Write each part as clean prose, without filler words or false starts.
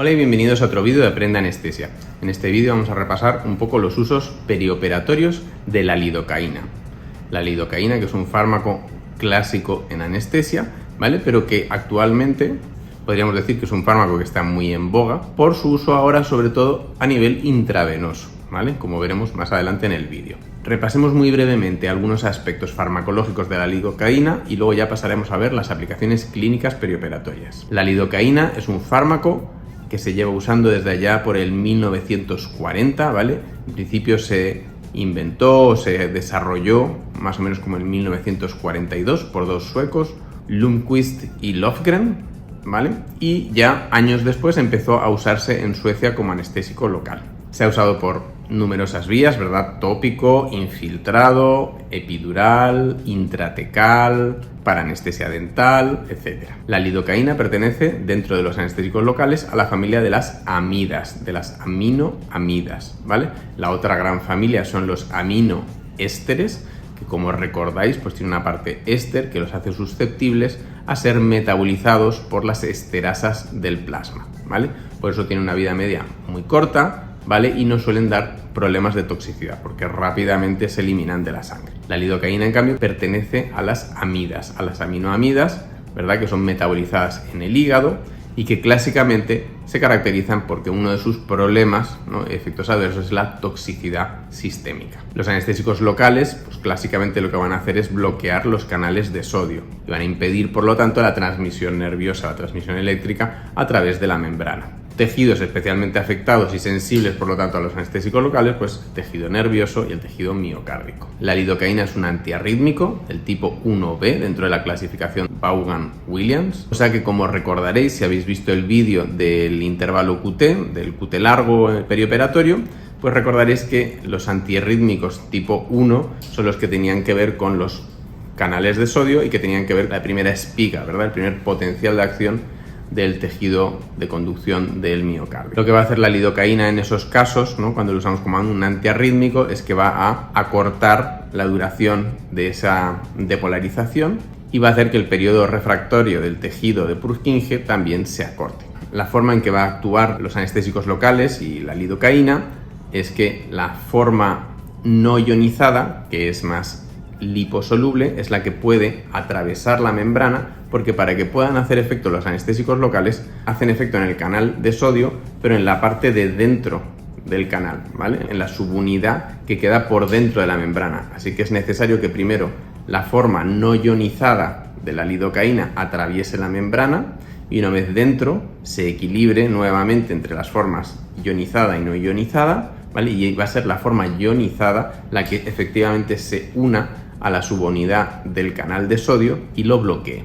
Hola y bienvenidos a otro vídeo de Aprende Anestesia. En este vídeo vamos a repasar un poco los usos perioperatorios de la lidocaína. La lidocaína, que es un fármaco clásico en anestesia, ¿vale? Pero que actualmente podríamos decir que es un fármaco que está muy en boga por su uso ahora, sobre todo a nivel intravenoso, ¿vale? Como veremos más adelante en el vídeo. Repasemos muy brevemente algunos aspectos farmacológicos de la lidocaína y luego ya pasaremos a ver las aplicaciones clínicas perioperatorias. La lidocaína es un fármaco que se lleva usando desde allá por el 1940, ¿vale? En principio se inventó o se desarrolló más o menos como en 1942 por dos suecos, Lundquist y Lofgren, ¿vale? Y ya años después empezó a usarse en Suecia como anestésico local. Se ha usado por numerosas vías, ¿verdad? Tópico, infiltrado, epidural, intratecal, para anestesia dental, etc. La lidocaína pertenece, dentro de los anestésicos locales, a la familia de las amidas, de las aminoamidas, ¿vale? La otra gran familia son los aminoésteres, que como recordáis, pues tiene una parte éster que los hace susceptibles a ser metabolizados por las esterasas del plasma, ¿vale? Por eso tiene una vida media muy corta, ¿vale? Y no suelen dar problemas de toxicidad porque rápidamente se eliminan de la sangre. La lidocaína, en cambio, pertenece a las amidas, a las aminoamidas, ¿verdad? Que son metabolizadas en el hígado y que clásicamente se caracterizan porque uno de sus problemas, ¿no?, efectos adversos, es la toxicidad sistémica. Los anestésicos locales, pues clásicamente lo que van a hacer es bloquear los canales de sodio y van a impedir, por lo tanto, la transmisión nerviosa, la transmisión eléctrica a través de la membrana. Tejidos especialmente afectados y sensibles, por lo tanto, a los anestésicos locales, pues tejido nervioso y el tejido miocárdico. La lidocaína es un antiarrítmico del tipo 1B dentro de la clasificación Vaughan-Williams, o sea que, como recordaréis si habéis visto el vídeo del intervalo QT, del QT largo perioperatorio, pues recordaréis que los antiarrítmicos tipo 1 son los que tenían que ver con los canales de sodio y que tenían que ver la primera espiga, ¿verdad? El primer potencial de acción del tejido de conducción del miocardio. Lo que va a hacer la lidocaína en esos casos, ¿no?, cuando lo usamos como un antiarrítmico, es que va a acortar la duración de esa depolarización y va a hacer que el periodo refractorio del tejido de Purkinje también se acorte. La forma en que va a actuar los anestésicos locales y la lidocaína es que la forma no ionizada, que es más liposoluble, es la que puede atravesar la membrana, porque para que puedan hacer efecto los anestésicos locales, hacen efecto en el canal de sodio, pero en la parte de dentro del canal, ¿vale? En la subunidad que queda por dentro de la membrana. Así que es necesario que primero la forma no ionizada de la lidocaína atraviese la membrana y una vez dentro se equilibre nuevamente entre las formas ionizada y no ionizada, ¿vale? Y va a ser la forma ionizada la que efectivamente se una a la subunidad del canal de sodio y lo bloquee.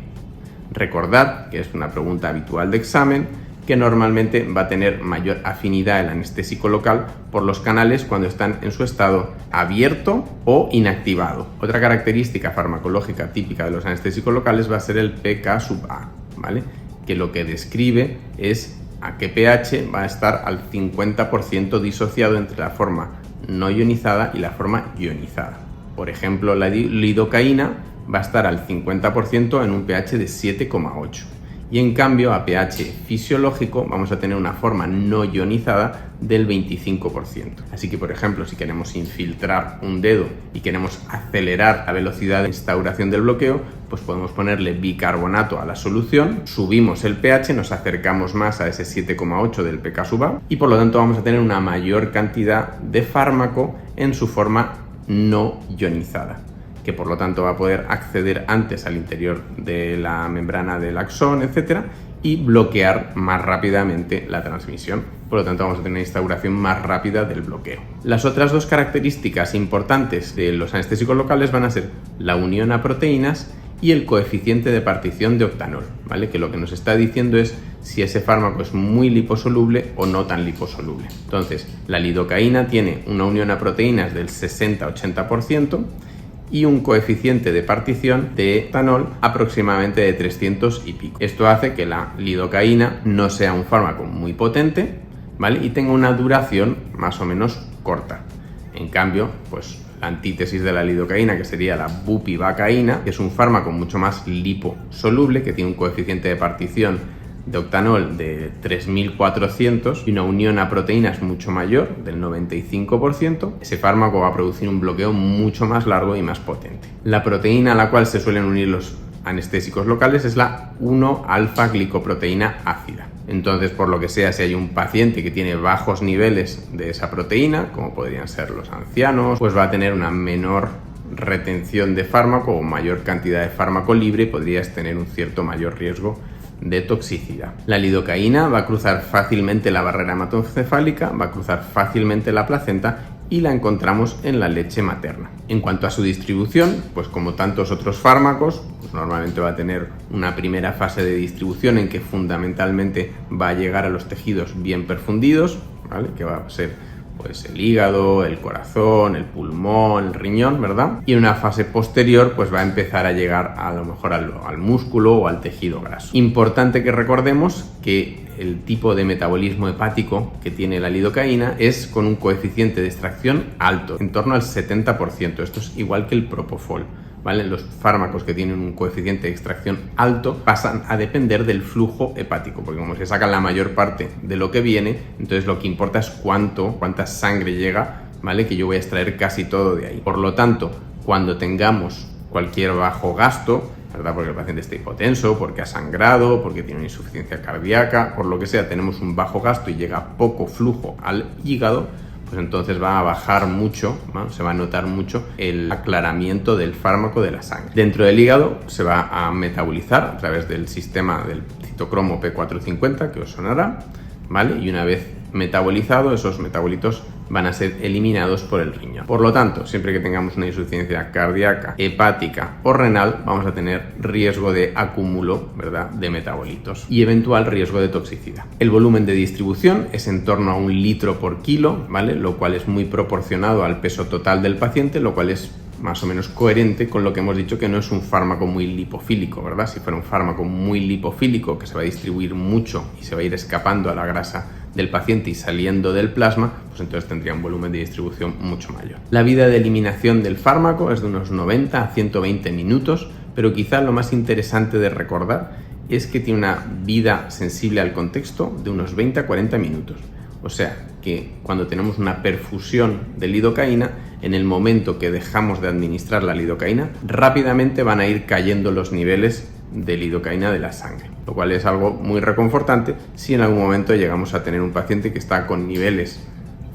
Recordad, que es una pregunta habitual de examen, que normalmente va a tener mayor afinidad el anestésico local por los canales cuando están en su estado abierto o inactivado. Otra característica farmacológica típica de los anestésicos locales va a ser el pK-A, ¿vale? Que lo que describe es a qué pH va a estar al 50% disociado entre la forma no ionizada y la forma ionizada. Por ejemplo, la lidocaína va a estar al 50% en un pH de 7,8 y en cambio a pH fisiológico vamos a tener una forma no ionizada del 25%. Así que, por ejemplo, si queremos infiltrar un dedo y queremos acelerar la velocidad de instauración del bloqueo, pues podemos ponerle bicarbonato a la solución, subimos el pH, nos acercamos más a ese 7,8 del pK-A y por lo tanto vamos a tener una mayor cantidad de fármaco en su forma no ionizada, que por lo tanto va a poder acceder antes al interior de la membrana del axón, etcétera, y bloquear más rápidamente la transmisión. Por lo tanto, vamos a tener una instauración más rápida del bloqueo. Las otras dos características importantes de los anestésicos locales van a ser la unión a proteínas y el coeficiente de partición de octanol, ¿vale? Que lo que nos está diciendo es si ese fármaco es muy liposoluble o no tan liposoluble. Entonces, la lidocaína tiene una unión a proteínas del 60-80% y un coeficiente de partición de etanol aproximadamente de 300 y pico. Esto hace que la lidocaína no sea un fármaco muy potente, ¿vale? Y tenga una duración más o menos corta. En cambio, pues la antítesis de la lidocaína, que sería la bupivacaína, que es un fármaco mucho más liposoluble, que tiene un coeficiente de partición de octanol de 3400 y una unión a proteínas mucho mayor, del 95%, ese fármaco va a producir un bloqueo mucho más largo y más potente. La proteína a la cual se suelen unir los anestésicos locales es la 1-alfa-glicoproteína ácida. Entonces, por lo que sea, si hay un paciente que tiene bajos niveles de esa proteína, como podrían ser los ancianos, pues va a tener una menor retención de fármaco o mayor cantidad de fármaco libre y podrías tener un cierto mayor riesgo de toxicidad. La lidocaína va a cruzar fácilmente la barrera hematoencefálica, va a cruzar fácilmente la placenta y la encontramos en la leche materna. En cuanto a su distribución, pues como tantos otros fármacos, pues normalmente va a tener una primera fase de distribución en que fundamentalmente va a llegar a los tejidos bien perfundidos, ¿vale? Que va a ser pues el hígado, el corazón, el pulmón, el riñón, ¿verdad? Y en una fase posterior pues va a empezar a llegar a lo mejor al músculo o al tejido graso. Importante que recordemos que el tipo de metabolismo hepático que tiene la lidocaína es con un coeficiente de extracción alto, en torno al 70%. Esto es igual que el propofol, ¿vale? Los fármacos que tienen un coeficiente de extracción alto pasan a depender del flujo hepático, porque como se saca la mayor parte de lo que viene, entonces lo que importa es cuánta sangre llega, ¿vale? Que yo voy a extraer casi todo de ahí. Por lo tanto, cuando tengamos cualquier bajo gasto, ¿verdad? Porque el paciente está hipotenso, porque ha sangrado, porque tiene una insuficiencia cardíaca, por lo que sea, tenemos un bajo gasto y llega poco flujo al hígado, pues entonces va a bajar mucho, ¿no? Se va a notar mucho el aclaramiento del fármaco de la sangre. Dentro del hígado se va a metabolizar a través del sistema del citocromo P450, que os sonará, ¿vale? Y una vez metabolizado, esos metabolitos van a ser eliminados por el riñón. Por lo tanto, siempre que tengamos una insuficiencia cardíaca, hepática o renal, vamos a tener riesgo de acúmulo, ¿verdad?, de metabolitos y eventual riesgo de toxicidad. El volumen de distribución es en torno a 1 litro por kilo, ¿vale?, lo cual es muy proporcionado al peso total del paciente, lo cual es más o menos coherente con lo que hemos dicho, que no es un fármaco muy lipofílico, ¿verdad? Si fuera un fármaco muy lipofílico que se va a distribuir mucho y se va a ir escapando a la grasa del paciente y saliendo del plasma, pues entonces tendría un volumen de distribución mucho mayor. La vida de eliminación del fármaco es de unos 90 a 120 minutos, pero quizá lo más interesante de recordar es que tiene una vida sensible al contexto de unos 20 a 40 minutos. O sea que cuando tenemos una perfusión de lidocaína, en el momento que dejamos de administrar la lidocaína, rápidamente van a ir cayendo los niveles de lidocaína de la sangre, lo cual es algo muy reconfortante si en algún momento llegamos a tener un paciente que está con niveles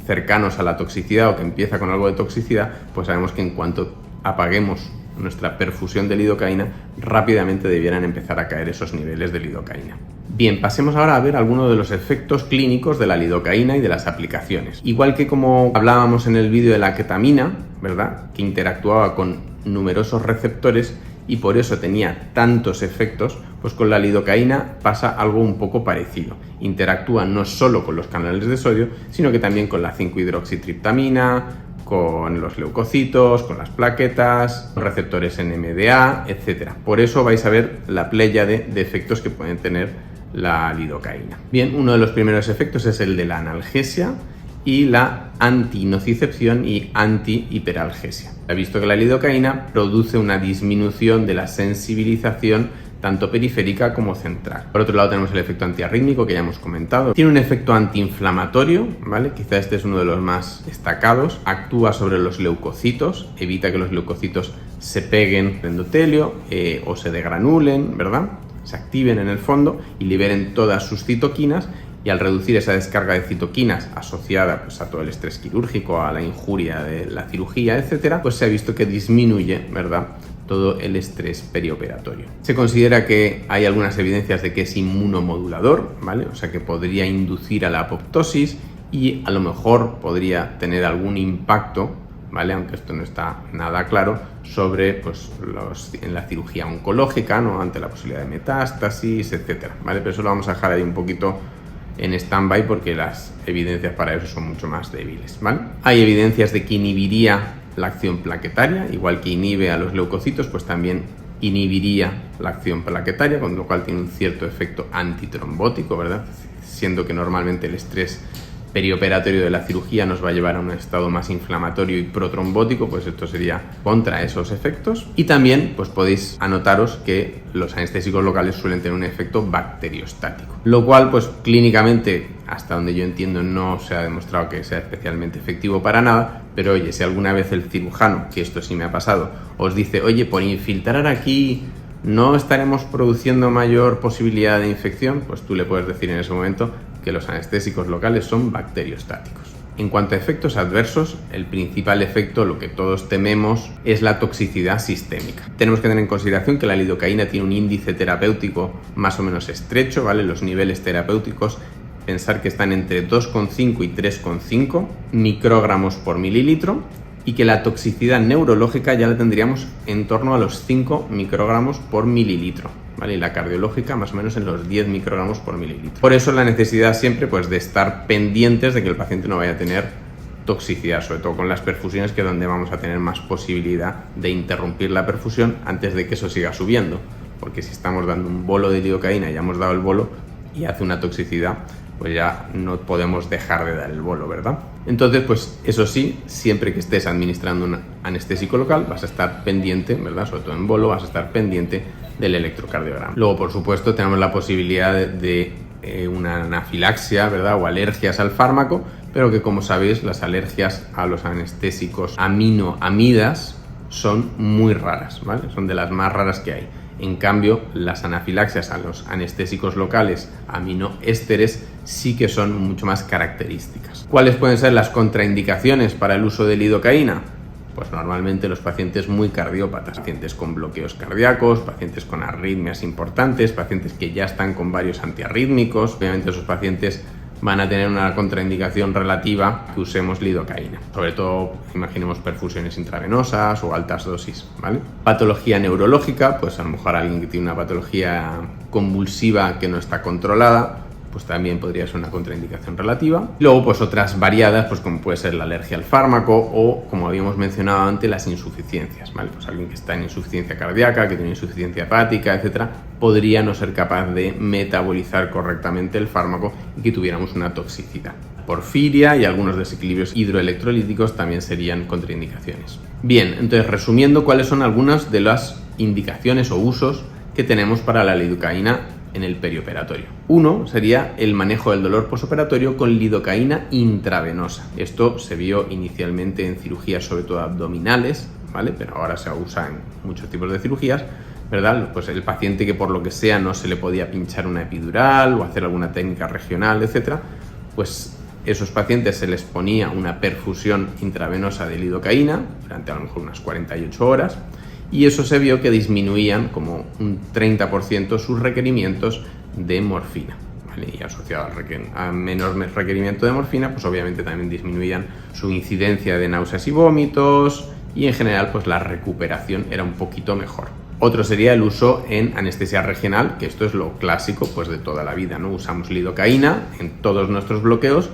cercanos a la toxicidad o que empieza con algo de toxicidad, pues sabemos que en cuanto apaguemos nuestra perfusión de lidocaína, rápidamente debieran empezar a caer esos niveles de lidocaína. Bien, pasemos ahora a ver algunos de los efectos clínicos de la lidocaína y de las aplicaciones. Igual que como hablábamos en el vídeo de la ketamina, ¿verdad?, que interactuaba con numerosos receptores y por eso tenía tantos efectos, pues con la lidocaína pasa algo un poco parecido. Interactúa no solo con los canales de sodio, sino que también con la 5-hidroxitriptamina, con los leucocitos, con las plaquetas, los receptores NMDA, etc. Por eso vais a ver la pléyade de efectos que pueden tener la lidocaína. Bien, uno de los primeros efectos es el de la analgesia y la antinocicepción y antihiperalgesia. Se ha visto que la lidocaína produce una disminución de la sensibilización tanto periférica como central. Por otro lado tenemos el efecto antiarrítmico que ya hemos comentado. Tiene un efecto antiinflamatorio, ¿vale? Quizá este es uno de los más destacados. Actúa sobre los leucocitos, evita que los leucocitos se peguen al endotelio o se degranulen, ¿verdad?, se activen en el fondo y liberen todas sus citoquinas, y al reducir esa descarga de citoquinas asociada pues a todo el estrés quirúrgico, a la injuria de la cirugía, etcétera, pues se ha visto que disminuye, ¿verdad?, todo el estrés perioperatorio. Se considera que hay algunas evidencias de que es inmunomodulador, ¿vale? O sea que podría inducir a la apoptosis y a lo mejor podría tener algún impacto, ¿vale?, aunque esto no está nada claro, sobre pues, en la cirugía oncológica, ¿no?, ante la posibilidad de metástasis, etcétera, ¿vale? Pero eso lo vamos a dejar ahí un poquito en stand-by porque las evidencias para eso son mucho más débiles, ¿vale? Hay evidencias de que inhibiría la acción plaquetaria, igual que inhibe a los leucocitos, pues también inhibiría la acción plaquetaria, con lo cual tiene un cierto efecto antitrombótico, ¿verdad?, siendo que normalmente el estrés perioperatorio de la cirugía nos va a llevar a un estado más inflamatorio y protrombótico, pues esto sería contra esos efectos. Y también pues podéis anotaros que los anestésicos locales suelen tener un efecto bacteriostático, lo cual pues clínicamente, hasta donde yo entiendo, no se ha demostrado que sea especialmente efectivo para nada. Pero oye, si alguna vez el cirujano, que esto sí me ha pasado, os dice, oye, por infiltrar aquí no estaremos produciendo mayor posibilidad de infección, pues tú le puedes decir en ese momento que los anestésicos locales son bacteriostáticos. En cuanto a efectos adversos, el principal efecto, lo que todos tememos, es la toxicidad sistémica. Tenemos que tener en consideración que la lidocaína tiene un índice terapéutico más o menos estrecho, ¿vale? Los niveles terapéuticos, pensar que están entre 2,5 y 3,5 microgramos por mililitro, y que la toxicidad neurológica ya la tendríamos en torno a los 5 microgramos por mililitro, ¿vale? Y la cardiológica más o menos en los 10 microgramos por mililitro. Por eso la necesidad siempre pues de estar pendientes de que el paciente no vaya a tener toxicidad, sobre todo con las perfusiones, que es donde vamos a tener más posibilidad de interrumpir la perfusión antes de que eso siga subiendo, porque si estamos dando un bolo de lidocaína, ya hemos dado el bolo y hace una toxicidad, pues ya no podemos dejar de dar el bolo, ¿verdad? Entonces, pues eso sí, siempre que estés administrando un anestésico local, vas a estar pendiente, ¿verdad? Sobre todo en bolo, vas a estar pendiente del electrocardiograma. Luego, por supuesto, tenemos la posibilidad de una anafilaxia, ¿verdad? O alergias al fármaco, pero que, como sabéis, las alergias a los anestésicos aminoamidas son muy raras, ¿vale? Son de las más raras que hay. En cambio, las anafilaxias a los anestésicos locales aminoésteres sí que son mucho más características. ¿Cuáles pueden ser las contraindicaciones para el uso de lidocaína? Pues normalmente los pacientes muy cardiópatas, pacientes con bloqueos cardíacos, pacientes con arritmias importantes, pacientes que ya están con varios antiarrítmicos. Obviamente esos pacientes van a tener una contraindicación relativa que usemos lidocaína. Sobre todo, imaginemos perfusiones intravenosas o altas dosis, ¿vale? Patología neurológica, pues a lo mejor alguien que tiene una patología convulsiva que no está controlada, pues también podría ser una contraindicación relativa. Luego, pues otras variadas, pues como puede ser la alergia al fármaco o, como habíamos mencionado antes, las insuficiencias, ¿vale? Pues alguien que está en insuficiencia cardíaca, que tiene insuficiencia hepática, etcétera, podría no ser capaz de metabolizar correctamente el fármaco y que tuviéramos una toxicidad. Porfiria y algunos desequilibrios hidroelectrolíticos también serían contraindicaciones. Bien, entonces resumiendo, ¿cuáles son algunas de las indicaciones o usos que tenemos para la lidocaína en el perioperatorio? Uno sería el manejo del dolor posoperatorio con lidocaína intravenosa. Esto se vio inicialmente en cirugías, sobre todo abdominales, ¿vale? Pero ahora se usa en muchos tipos de cirugías, ¿verdad? Pues el paciente que por lo que sea no se le podía pinchar una epidural o hacer alguna técnica regional, etcétera, pues esos pacientes se les ponía una perfusión intravenosa de lidocaína durante a lo mejor unas 48 horas. Y eso se vio que disminuían como un 30% sus requerimientos de morfina, ¿vale? Y asociado a menor requerimiento de morfina, pues obviamente también disminuían su incidencia de náuseas y vómitos y en general pues la recuperación era un poquito mejor. Otro sería el uso en anestesia regional, que esto es lo clásico pues de toda la vida, ¿no? Usamos lidocaína en todos nuestros bloqueos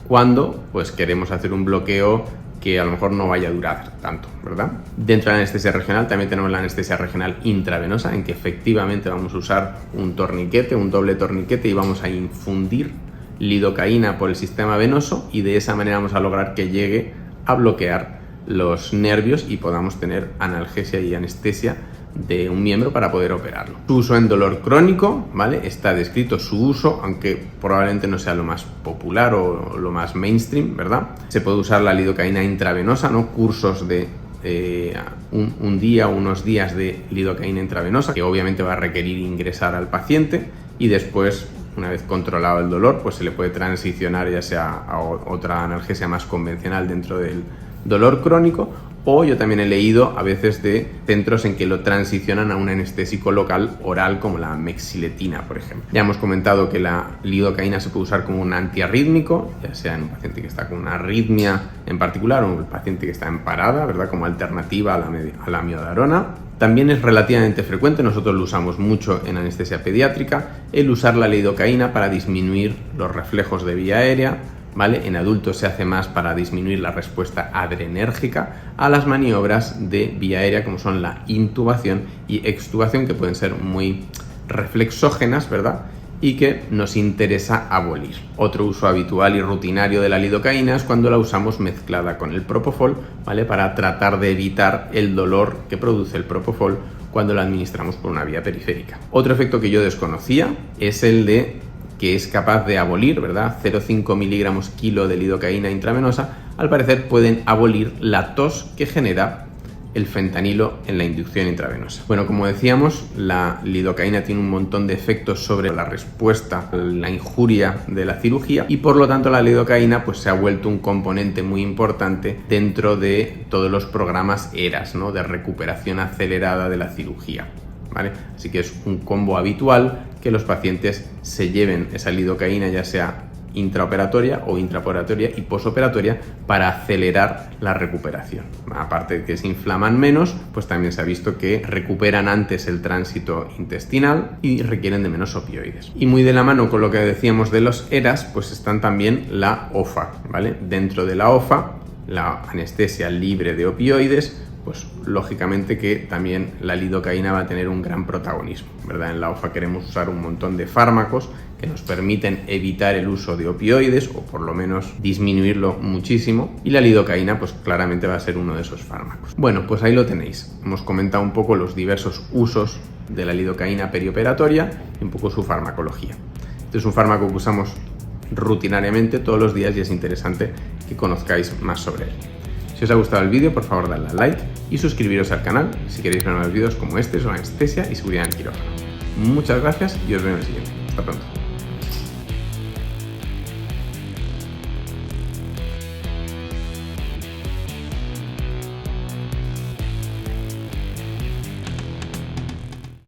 cuando pues queremos hacer un bloqueo que a lo mejor no vaya a durar tanto, ¿verdad? Dentro de la anestesia regional también tenemos la anestesia regional intravenosa, en que efectivamente vamos a usar un torniquete, un doble torniquete, y vamos a infundir lidocaína por el sistema venoso, y de esa manera vamos a lograr que llegue a bloquear los nervios y podamos tener analgesia y anestesia de un miembro para poder operarlo. Su uso en dolor crónico, ¿vale? Está descrito su uso, aunque probablemente no sea lo más popular o lo más mainstream, ¿verdad? Se puede usar la lidocaína intravenosa, ¿no? Cursos de un día o unos días de lidocaína intravenosa, que obviamente va a requerir ingresar al paciente, y después, una vez controlado el dolor, pues se le puede transicionar ya sea a otra analgesia más convencional dentro del dolor crónico. O yo también he leído a veces de centros en que lo transicionan a un anestésico local oral como la mexiletina, por ejemplo. Ya hemos comentado que la lidocaína se puede usar como un antiarrítmico, ya sea en un paciente que está con una arritmia en particular o un paciente que está en parada, ¿verdad? Como alternativa a la amiodarona. También es relativamente frecuente, nosotros lo usamos mucho en anestesia pediátrica, el usar la lidocaína para disminuir los reflejos de vía aérea, ¿vale? En adultos se hace más para disminuir la respuesta adrenérgica a las maniobras de vía aérea, como son la intubación y extubación, que pueden ser muy reflexógenas, ¿verdad? y que nos interesa abolir. Otro uso habitual y rutinario de la lidocaína es cuando la usamos mezclada con el propofol, ¿vale? Para tratar de evitar el dolor que produce el propofol cuando la administramos por una vía periférica. Otro efecto que yo desconocía es el de que es capaz de abolir, ¿verdad? 0,5 miligramos kilo de lidocaína intravenosa, al parecer pueden abolir la tos que genera el fentanilo en la inducción intravenosa. Bueno, como decíamos, la lidocaína tiene un montón de efectos sobre la respuesta a la injuria de la cirugía y por lo tanto la lidocaína pues se ha vuelto un componente muy importante dentro de todos los programas ERAS, ¿no? De recuperación acelerada de la cirugía, ¿vale? Así que es un combo habitual que los pacientes se lleven esa lidocaína, ya sea intraoperatoria o intraoperatoria y posoperatoria, para acelerar la recuperación. Aparte de que se inflaman menos, pues también se ha visto que recuperan antes el tránsito intestinal y requieren de menos opioides. Y muy de la mano con lo que decíamos de los ERAS, pues están también la OFA, ¿vale? Dentro de la OFA, la anestesia libre de opioides, pues lógicamente que también la lidocaína va a tener un gran protagonismo, ¿verdad? En la OFA queremos usar un montón de fármacos que nos permiten evitar el uso de opioides o por lo menos disminuirlo muchísimo, y la lidocaína pues claramente va a ser uno de esos fármacos. Bueno, pues ahí lo tenéis. Hemos comentado un poco los diversos usos de la lidocaína perioperatoria y un poco su farmacología. Este es un fármaco que usamos rutinariamente todos los días y es interesante que conozcáis más sobre él. Si os ha gustado el vídeo, por favor dadle a like y suscribiros al canal si queréis ver más vídeos como este sobre anestesia y seguridad en el quirófano. Muchas gracias y os veo en el siguiente. Hasta pronto.